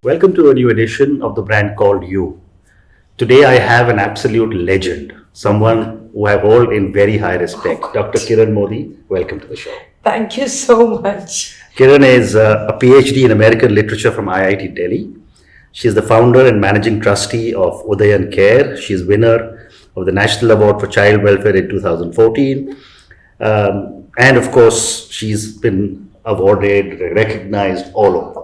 Welcome to a new edition of the brand called You. Today I have an absolute legend, someone who I hold in very high respect. Dr. Kiran Modi, welcome to the show. Thank you so much. Kiran is a PhD in American Literature from IIT Delhi. She is the founder and managing trustee of Udayan Care. She is winner of the National Award for Child Welfare in 2014. And of course, she's been awarded, recognized all over.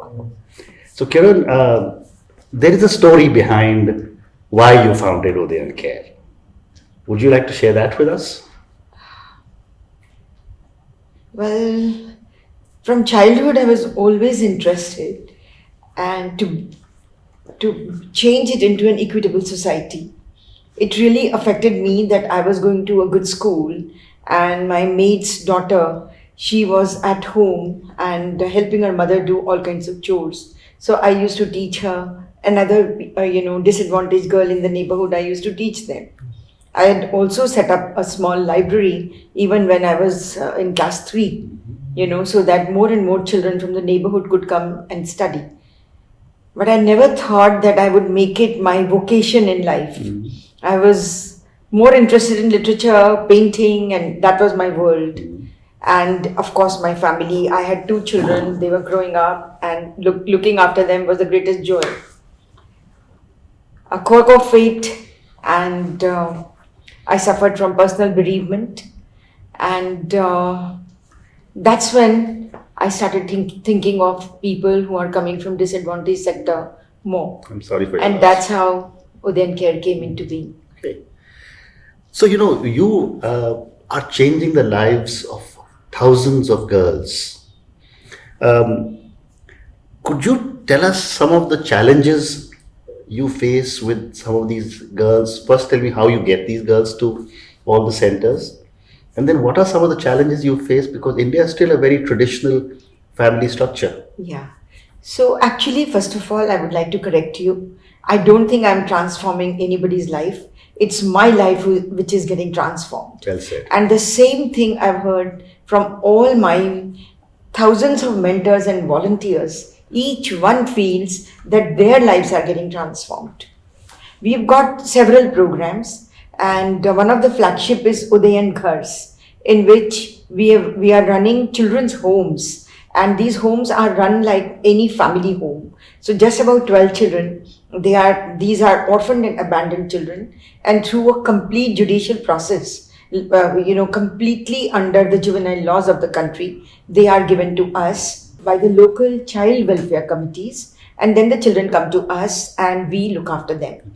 So, Kiran, there is a story behind why you founded Udayan Care. Would you like to share that with us? Well, from childhood, I was always interested and to change it into an equitable society. It really affected me that I was going to a good school and my mate's daughter, she was at home and helping her mother do all kinds of chores. So I used to teach her. Another, disadvantaged girl in the neighborhood, I used to teach them. I had also set up a small library even when I was in class 3, so that more and more children from the neighborhood could come and study. But I never thought that I would make it my vocation in life. I was more interested in literature, painting, and that was my world. And of course, my family, I had 2 children, they were growing up, and looking after them was the greatest joy. A quirk of fate, and I suffered from personal bereavement. And that's when I started thinking of people who are coming from disadvantaged sector more. I'm sorry for your And loss. that's how Udayan Care came into being. Okay. So, you are changing the lives of thousands of girls. Could you tell us some of the challenges you face with some of these girls? First, tell me how you get these girls to all the centers. And then what are some of the challenges you face? Because India is still a very traditional family structure. Yeah. So actually, first of all, I would like to correct you. I don't think I'm transforming anybody's life. It's my life which is getting transformed. Well said. And the same thing I've heard from all my thousands of mentors and volunteers. Each one feels that their lives are getting transformed. We've got several programs, and one of the flagship is Udayan Care, in which we are running children's homes, and these homes are run like any family home. So just about 12 children. These are orphaned and abandoned children, and through a complete judicial process, completely under the juvenile laws of the country, they are given to us by the local child welfare committees, and then the children come to us and we look after them.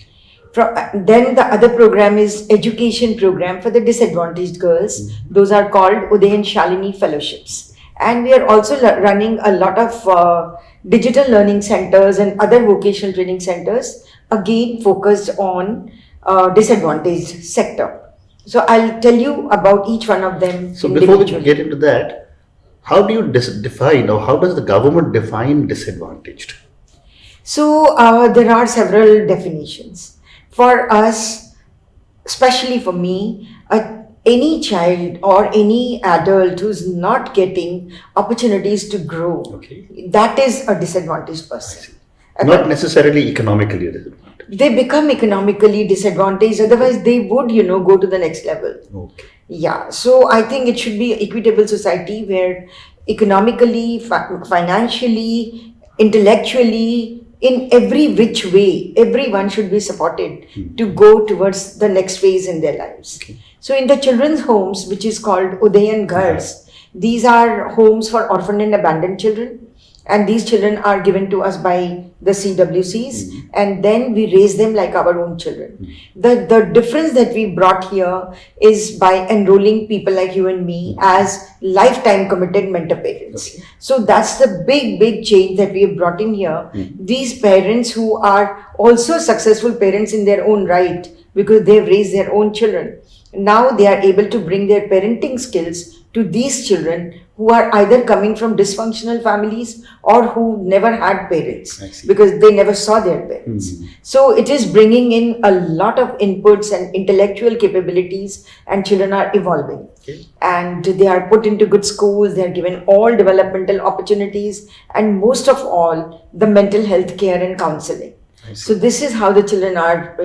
Then the other program is education program for the disadvantaged girls. Those are called Udayan Shalini Fellowships. And we are also running a lot of digital learning centers and other vocational training centers, again focused on disadvantaged sector. So I'll tell you about each one of them. So before we get into that, how do you define, or how does the government define disadvantaged? So there are several definitions. For us, especially for me, any child or any adult who's not getting opportunities to grow, that is a disadvantaged person. Not necessarily economically disadvantaged. They become economically disadvantaged, otherwise they would, go to the next level. Okay. Yeah, so I think it should be an equitable society where economically, financially, intellectually, in every which way, everyone should be supported to go towards the next phase in their lives. So in the children's homes, which is called Udayan Care, these are homes for orphaned and abandoned children. And these children are given to us by the CWCs, and then we raise them like our own children. The difference that we brought here is by enrolling people like you and me as lifetime committed mentor parents. So that's the big change that we have brought in here. These parents who are also successful parents in their own right, because they've raised their own children, now they are able to bring their parenting skills to these children who are either coming from dysfunctional families or who never had parents because they never saw their parents. So it is bringing in a lot of inputs and intellectual capabilities, and children are evolving. And they are put into good schools, they are given all developmental opportunities, and most of all, the mental health care and counseling. So this is how the children are,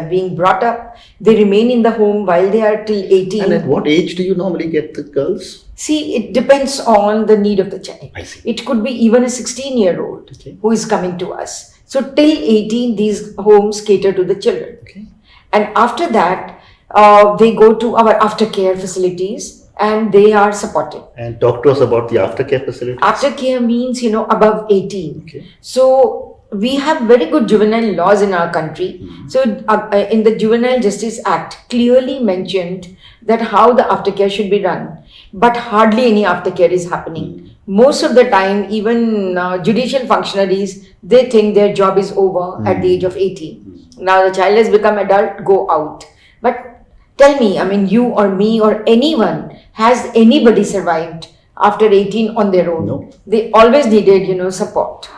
being brought up. They remain in the home while they are till 18. And at what age do you normally get the girls? See, it depends on the need of the child. I see. It could be even a 16-year-old who is coming to us. So till 18, these homes cater to the children. And after that, they go to our aftercare facilities and they are supported. And talk to us about the aftercare facility. Aftercare means, above 18. So we have very good juvenile laws in our country. So in the Juvenile Justice Act clearly mentioned that how the aftercare should be run, but hardly any aftercare is happening. Most of the time, even judicial functionaries, they think their job is over at the age of 18. Now the child has become adult, go out. But tell me, you or me or anyone, has anybody survived after 18 on their own? No. They always needed, support.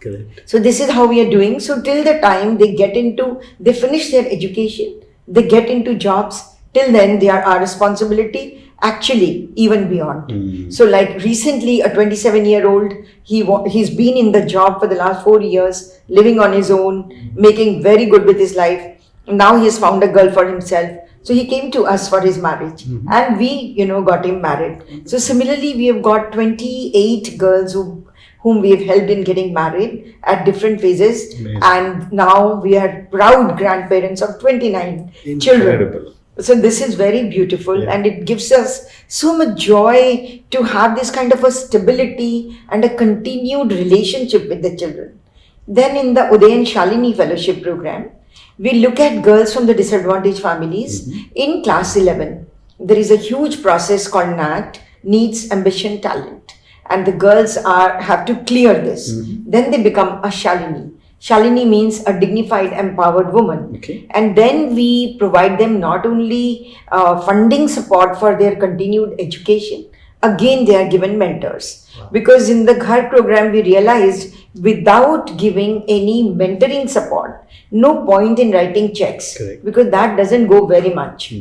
Correct. So this is how we are doing. So till the time they finish their education, they get into jobs, till then they are our responsibility, actually even beyond. So like recently a 27-year-old, he's been in the job for the last 4 years, living on his own, making very good with his life. Now he has found a girl for himself. So he came to us for his marriage and we, got him married. So similarly, we have got 28 girls whom we have helped in getting married at different phases. Amazing. And now we are proud grandparents of 29 children. Incredible. So this is very beautiful and it gives us so much joy to have this kind of a stability and a continued relationship with the children. Then in the Udayan Shalini Fellowship Program, we look at girls from the disadvantaged families in class 11. There is a huge process called NAT, Needs, Ambition, Talent. And the girls have to clear this. Then they become a Shalini. Shalini means a dignified, empowered woman. And then we provide them not only funding support for their continued education, again they are given mentors. Because in the Ghar program we realized without giving any mentoring support, no point in writing checks. Because that doesn't go very much.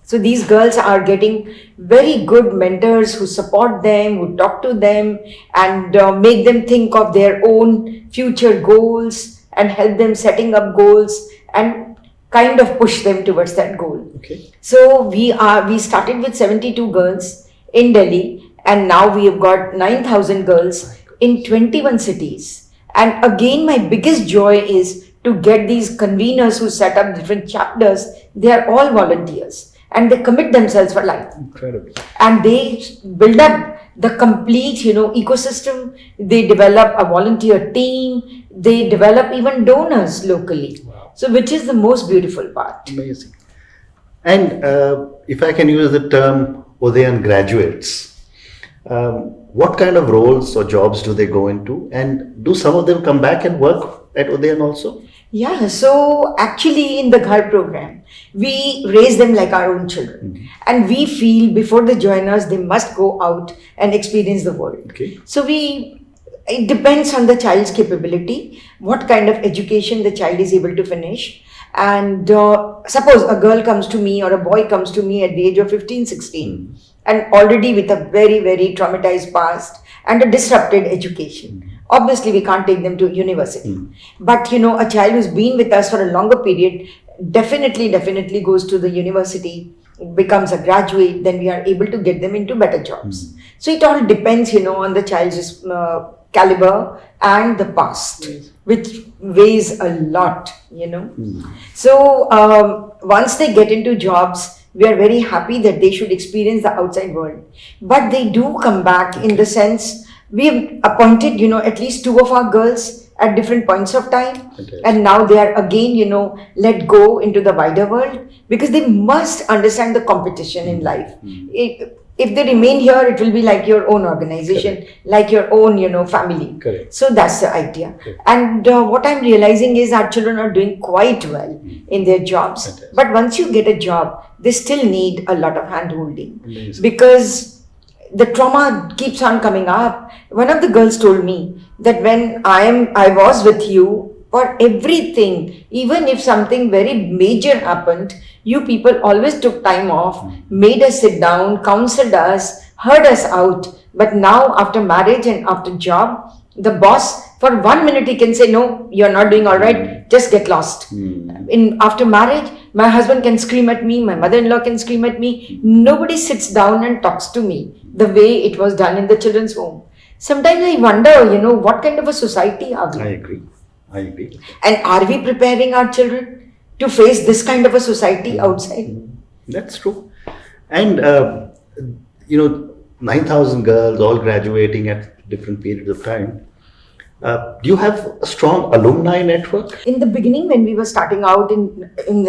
So these girls are getting very good mentors who support them, who talk to them and make them think of their own future goals and help them setting up goals and kind of push them towards that goal. So we started with 72 girls in Delhi and now we have got 9,000 girls in 21 cities. And again, my biggest joy is to get these conveners who set up different chapters. They are all volunteers. And they commit themselves for life. Incredible. And they build up the complete, ecosystem. They develop a volunteer team. They develop even donors locally. So which is the most beautiful part. Amazing. And if I can use the term Udayan graduates, what kind of roles or jobs do they go into? And do some of them come back and work at Udayan also? Yeah, so actually in the Ghar program, we raise them like our own children. And we feel before they join us, they must go out and experience the world. So it depends on the child's capability, what kind of education the child is able to finish. And suppose a girl comes to me or a boy comes to me at the age of 15, 16 and already with a very, very traumatized past and a disrupted education. Obviously, we can't take them to university. But, a child who's been with us for a longer period definitely goes to the university, becomes a graduate, then we are able to get them into better jobs. So it all depends, on the child's caliber and the past, which weighs a lot, So once they get into jobs, we are very happy that they should experience the outside world. But they do come back in the sense, we have appointed, at least 2 of our girls at different points of time. And now they are again, let go into the wider world because they must understand the competition in life. if they remain here, it will be like your own organization, like your own, family. Correct. So that's the idea. Correct. And what I'm realizing is our children are doing quite well in their jobs. Fantastic. But once you get a job, they still need a lot of hand holding. Amazing. Because the trauma keeps on coming up. One of the girls told me that when I was with you, for everything, even if something very major happened, you people always took time off, made us sit down, counseled us, heard us out. But now, after marriage and after job, the boss, for 1 minute, he can say, no, you're not doing all right, just get lost. After marriage, my husband can scream at me, my mother-in-law can scream at me. Nobody sits down and talks to me the way it was done in the children's home. Sometimes I wonder, what kind of a society are we? I agree. And are we preparing our children to face this kind of a society outside? That's true. And, 9,000 girls all graduating at different periods of time. Do you have a strong alumni network? In the beginning, when we were starting out,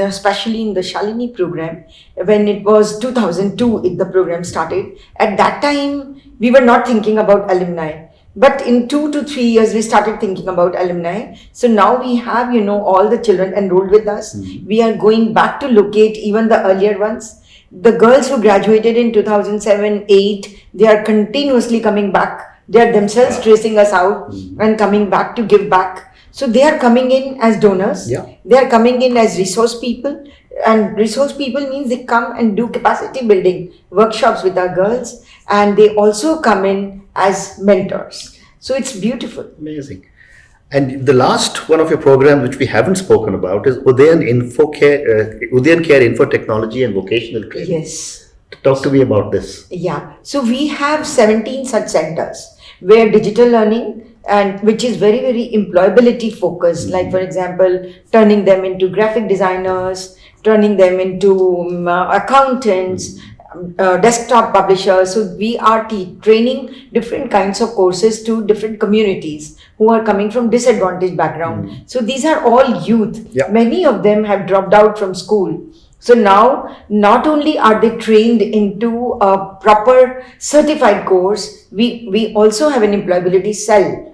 especially in the Shalini program, when it was 2002, the program started, at that time, we were not thinking about alumni. But in 2 to 3 years, we started thinking about alumni. So now we have, all the children enrolled with us. We are going back to locate even the earlier ones. The girls who graduated in 2007-8, they are continuously coming back. They are themselves tracing us out and coming back to give back. So they are coming in as donors. Yeah. They are coming in as resource people. And resource people means they come and do capacity building workshops with our girls. And they also come in as mentors. So it's beautiful. Amazing. And the last one of your programs, which we haven't spoken about, is Udayan Care Info Technology and Vocational Training. Yes. Talk to me about this. Yeah. So we have 17 such centers where digital learning, and which is very, very employability focused, like for example, turning them into graphic designers, turning them into accountants, desktop publishers. So we are training different kinds of courses to different communities who are coming from disadvantaged background. So these are all youth. Yeah. Many of them have dropped out from school. So now, not only are they trained into a proper certified course, we also have an employability cell,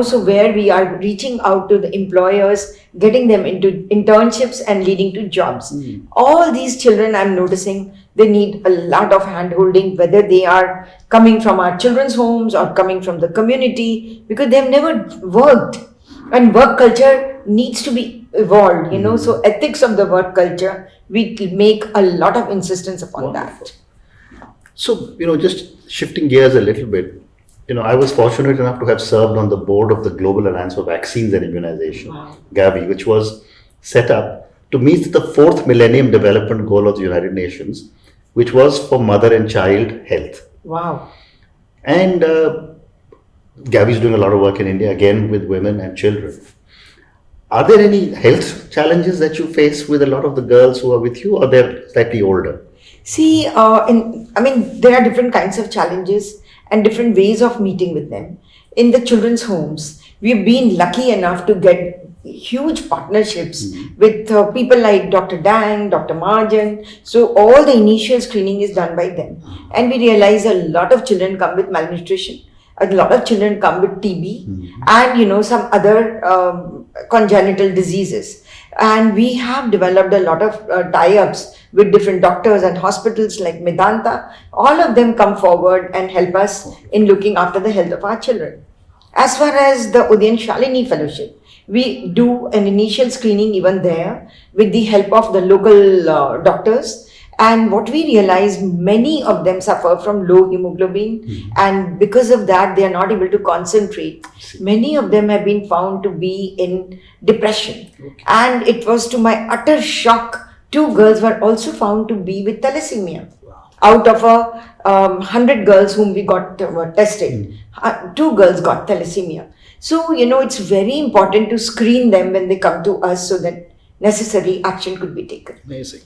so where we are reaching out to the employers, getting them into internships and leading to jobs. All these children, I'm noticing, they need a lot of hand-holding, whether they are coming from our children's homes or coming from the community, because they've never worked. And work culture needs to be evolved, so ethics of the work culture, we make a lot of insistence upon Wonderful. that. So, just shifting gears a little bit, I was fortunate enough to have served on the board of the Global Alliance for Vaccines and Immunization, Wow. Gavi, which was set up to meet the 4th Millennium Development Goal of the United Nations, which was for mother and child health. Wow. And Gavi is doing a lot of work in India, again, with women and children. Are there any health challenges that you face with a lot of the girls who are with you, or they're slightly older? See, there are different kinds of challenges and different ways of meeting with them. In the children's homes, we've been lucky enough to get huge partnerships with people like Dr. Dang, Dr. Marjan. So all the initial screening is done by them. And we realize a lot of children come with malnutrition. A lot of children come with TB and some other congenital diseases. And we have developed a lot of tie-ups with different doctors and hospitals like Medanta. All of them come forward and help us in looking after the health of our children. As far as the Udayan Shalini Fellowship, we do an initial screening even there with the help of the local doctors. And what we realize, many of them suffer from low hemoglobin, and because of that, they are not able to concentrate. Many of them have been found to be in depression. Okay. And it was to my utter shock, 2 girls were also found to be with thalassemia. Wow. Out of 100 girls whom we got tested, 2 girls got thalassemia. So, it's very important to screen them when they come to us so that necessary action could be taken. Amazing.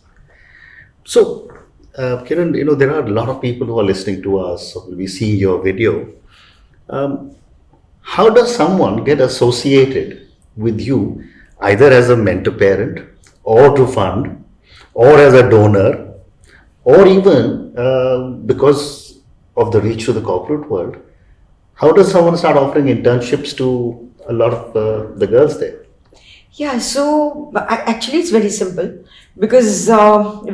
So, Kiran, there are a lot of people who are listening to us, or will be seeing your video. How does someone get associated with you, either as a mentor parent, or to fund, or as a donor, or even because of the reach to the corporate world, how does someone start offering internships to a lot of the girls there? Yeah, so actually it's very simple because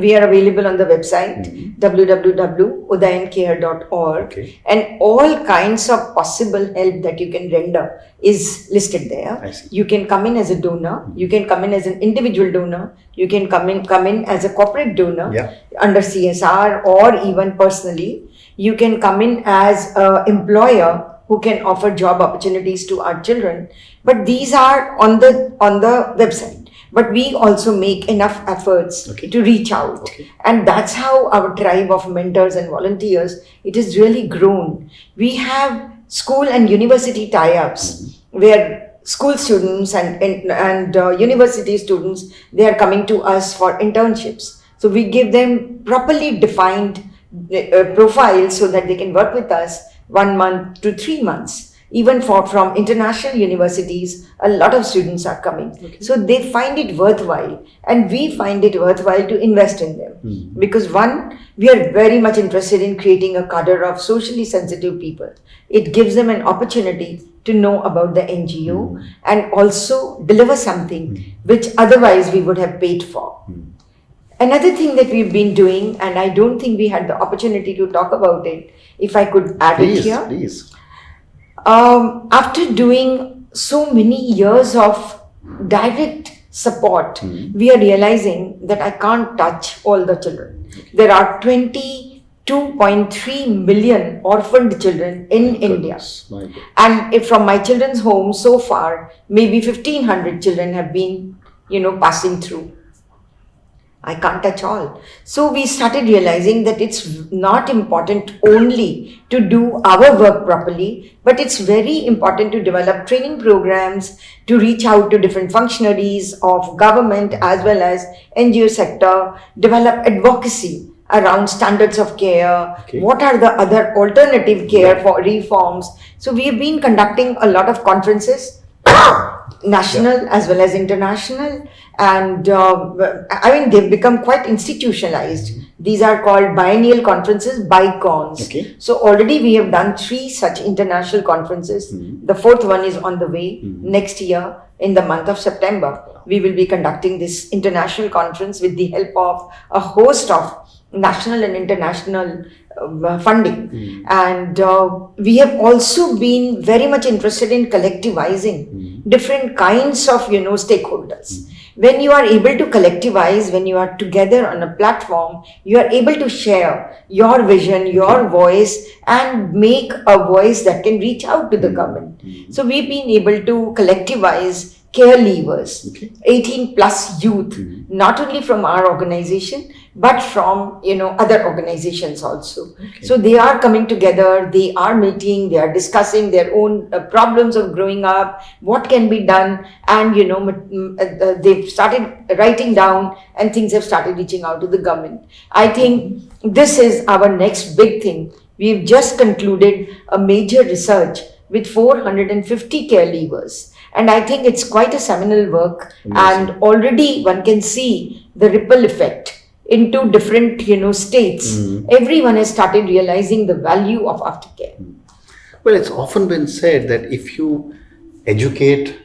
we are available on the website www.udayancare.org, Okay. and all kinds of possible help that you can render is listed there. I see. You can come in as a donor, you can come in as an individual donor, you can come in as a corporate donor Yeah. under CSR or even personally. You can come in as an employer who can offer job opportunities to our children, but these are on the website. But we also make enough efforts Okay. to reach out, Okay. and that's how our tribe of mentors and volunteers, it has really grown. We have school and university tie-ups where school students and university students, they are coming to us for internships. So we give them properly defined profiles so that they can work with us 1 month to 3 months. Even from international universities, a lot of students are coming. Okay. So they find it worthwhile, and we find it worthwhile to invest in them. Because one, we are very much interested in creating a cadre of socially sensitive people. It gives them an opportunity to know about the NGO and also deliver something which otherwise we would have paid for. Another thing that we've been doing, and I don't think we had the opportunity to talk about it, if I could add it here. Please. After doing so many years of direct support, we are realizing that I can't touch all the children. There are 22.3 million orphaned children in India. My goodness. And if from my children's home so far, maybe 1,500 children have been, passing through. I can't touch all. So we started realizing that it's not important only to do our work properly, but it's very important to develop training programs, to reach out to different functionaries of government as well as NGO sector, develop advocacy around standards of care, Okay. what are the other alternative care for reforms. So we have been conducting a lot of conferences, national as well as international, and they've become quite institutionalized. These are called biennial conferences, BICONs. Okay. So already we have done 3 such international conferences. The 4th one is on the way. Next year in the month of September, we will be conducting this international conference with the help of a host of national and international funding. And we have also been very much interested in collectivizing different kinds of stakeholders. When you are able to collectivize, when you are together on a platform, you are able to share your vision, your voice, and make a voice that can reach out to the government. So we've been able to collectivize care leavers, 18 plus youth, not only from our organization, but from other organizations also. So they are coming together, they are meeting, they are discussing their own problems of growing up, what can be done, and they've started writing down, and things have started reaching out to the government. I think this is our next big thing. We've just concluded a major research with 450 care leavers. And I think it's quite a seminal work. Amazing. And already one can see the ripple effect into different states. Everyone has started realizing the value of aftercare. Well, it's often been said that if you educate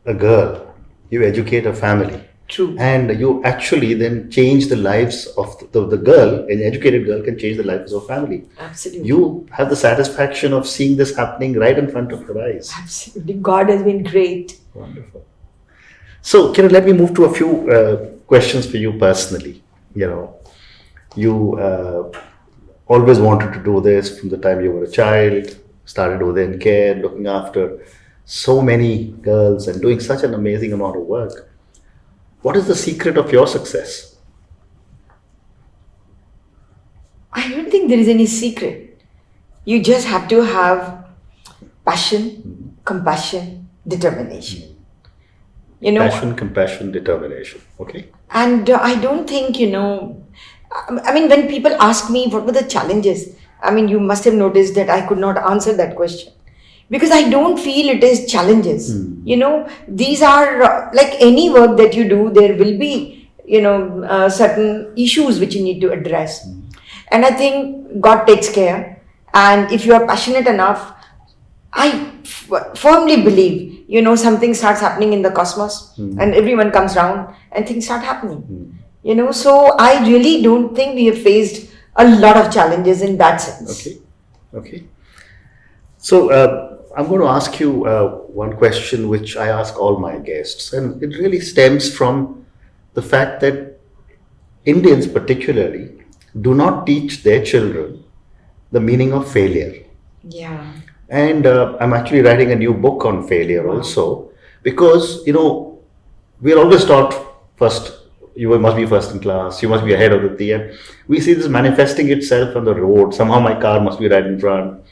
a girl, you educate a family. True. And you actually then change the lives of the girl. An educated girl can change the lives of a family. Absolutely. You have the satisfaction of seeing this happening right in front of your eyes. Absolutely. God has been great. Wonderful. So, Kiran, let me move to a few questions for you personally. You always wanted to do this from the time you were a child, started Udayan Care, looking after so many girls and doing such an amazing amount of work. What is the secret of your success? I don't think there is any secret. You just have to have passion, compassion, determination. Passion, compassion, determination. Okay. And I don't think, when people ask me what were the challenges, you must have noticed that I could not answer that question. Because I don't feel it is challenges. These are like any work that you do, there will be, certain issues which you need to address. And I think God takes care. And if you are passionate enough, I firmly believe, something starts happening in the cosmos and everyone comes round and things start happening. So I really don't think we have faced a lot of challenges in that sense. Okay. So I'm going to ask you one question which I ask all my guests, and it really stems from the fact that Indians particularly do not teach their children the meaning of failure. Yeah. And I'm actually writing a new book on failure also, because we're always taught first, you must be first in class, you must be ahead of the team. We see this manifesting itself on the road. Somehow my car must be right in front.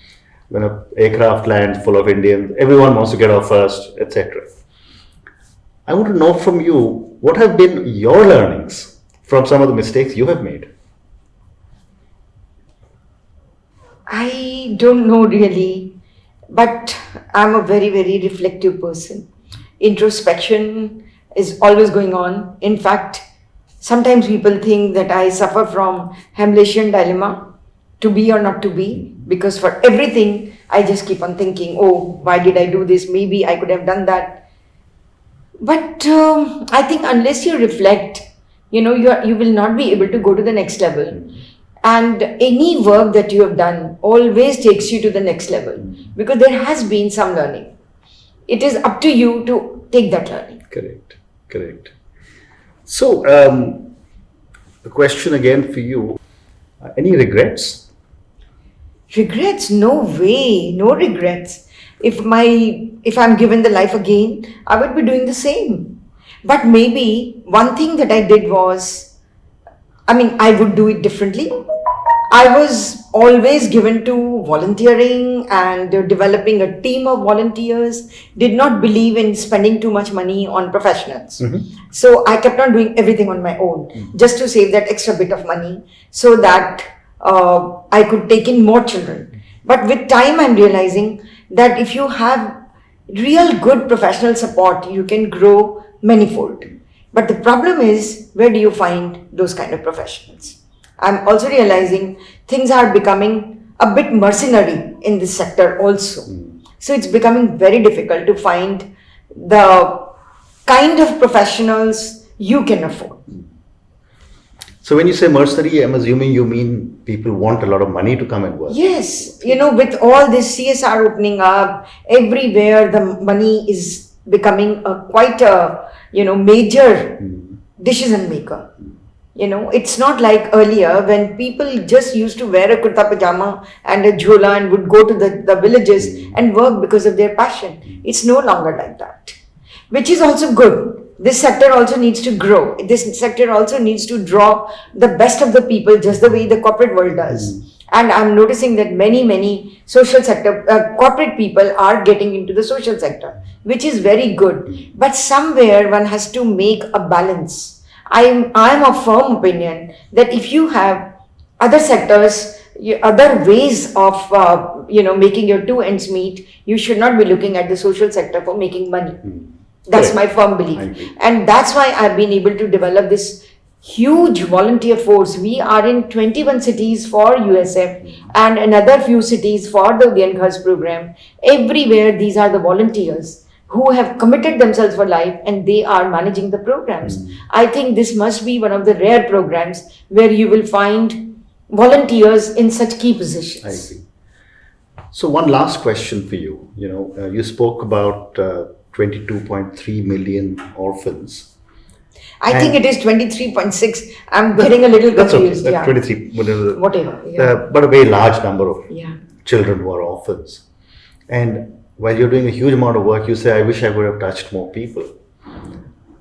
When an aircraft lands full of Indians, everyone wants to get off first, etc. I want to know from you, what have been your learnings from some of the mistakes you have made? I don't know really, but I'm a very, very reflective person. Introspection is always going on. In fact, sometimes people think that I suffer from Hamletian dilemma, to be or not to be, because for everything I just keep on thinking, oh, why did I do this? Maybe I could have done that. But I think unless you reflect, you will not be able to go to the next level. And any work that you have done always takes you to the next level, because there has been some learning. It is up to you to take that learning. Correct. So, the question again for you, any regrets? Regrets? No way, no regrets. If I'm given the life again, I would be doing the same. But maybe one thing that I did was, I would do it differently. I was always given to volunteering and developing a team of volunteers, did not believe in spending too much money on professionals. So I kept on doing everything on my own, just to save that extra bit of money so that I could take in more children. But with time, I'm realizing that if you have real good professional support, you can grow manifold. But the problem is, where do you find those kind of professionals? I'm also realizing things are becoming a bit mercenary in this sector also. So it's becoming very difficult to find the kind of professionals you can afford. So when you say mercenary, I'm assuming you mean people want a lot of money to come and work. Yes, with all this CSR opening up, everywhere the money is becoming quite a major decision maker. It's not like earlier when people just used to wear a kurta pajama and a jhola and would go to the villages and work because of their passion. It's no longer like that, which is also good. This sector also needs to grow. This sector also needs to draw the best of the people, just the way the corporate world does. And I'm noticing that many social sector, corporate people are getting into the social sector, which is very good. But somewhere one has to make a balance. I'm of firm opinion that if you have other sectors, other ways of making your two ends meet, you should not be looking at the social sector for making money. That's my firm belief. And that's why I've been able to develop this huge volunteer force. We are in 21 cities for USF and another few cities for the Udayan Care program. Everywhere these are the volunteers who have committed themselves for life and they are managing the programs. I think this must be one of the rare programs where you will find volunteers in such key positions. I agree. So one last question for you. You spoke about 22.3 million orphans. I think it is 23.6. I'm getting a little confused. That's okay. 23, whatever. Yeah. But a very large number of children who are orphans. And while you're doing a huge amount of work, you say, I wish I would have touched more people.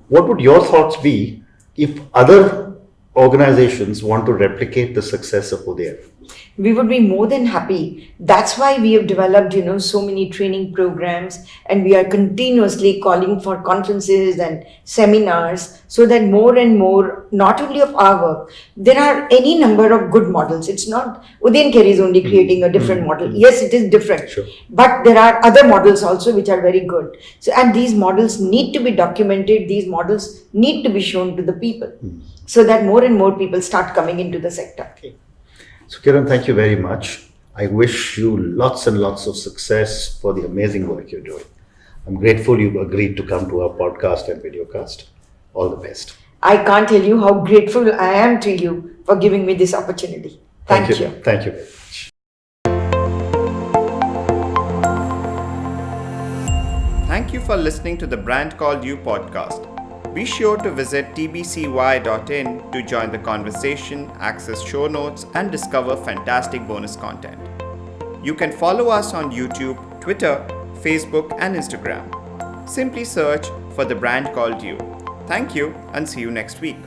What would your thoughts be if other organizations want to replicate the success of Udayan? We would be more than happy. That's why we have developed, so many training programs, and we are continuously calling for conferences and seminars so that more and more, not only of our work, there are any number of good models. It's not, Udayan Care is only creating a different model. Yes, it is different, but there are other models also which are very good. So, and these models need to be documented. These models need to be shown to the people so that more and more people start coming into the sector. So Kiran, thank you very much. I wish you lots and lots of success for the amazing work you're doing. I'm grateful you agreed to come to our podcast and videocast. All the best. I can't tell you how grateful I am to you for giving me this opportunity. Thank you. Thank you very much. Thank you for listening to the Brand Called You podcast. Be sure to visit tbcy.in to join the conversation, access show notes, and discover fantastic bonus content. You can follow us on YouTube, Twitter, Facebook, and Instagram. Simply search for the Brand Called You. Thank you and see you next week.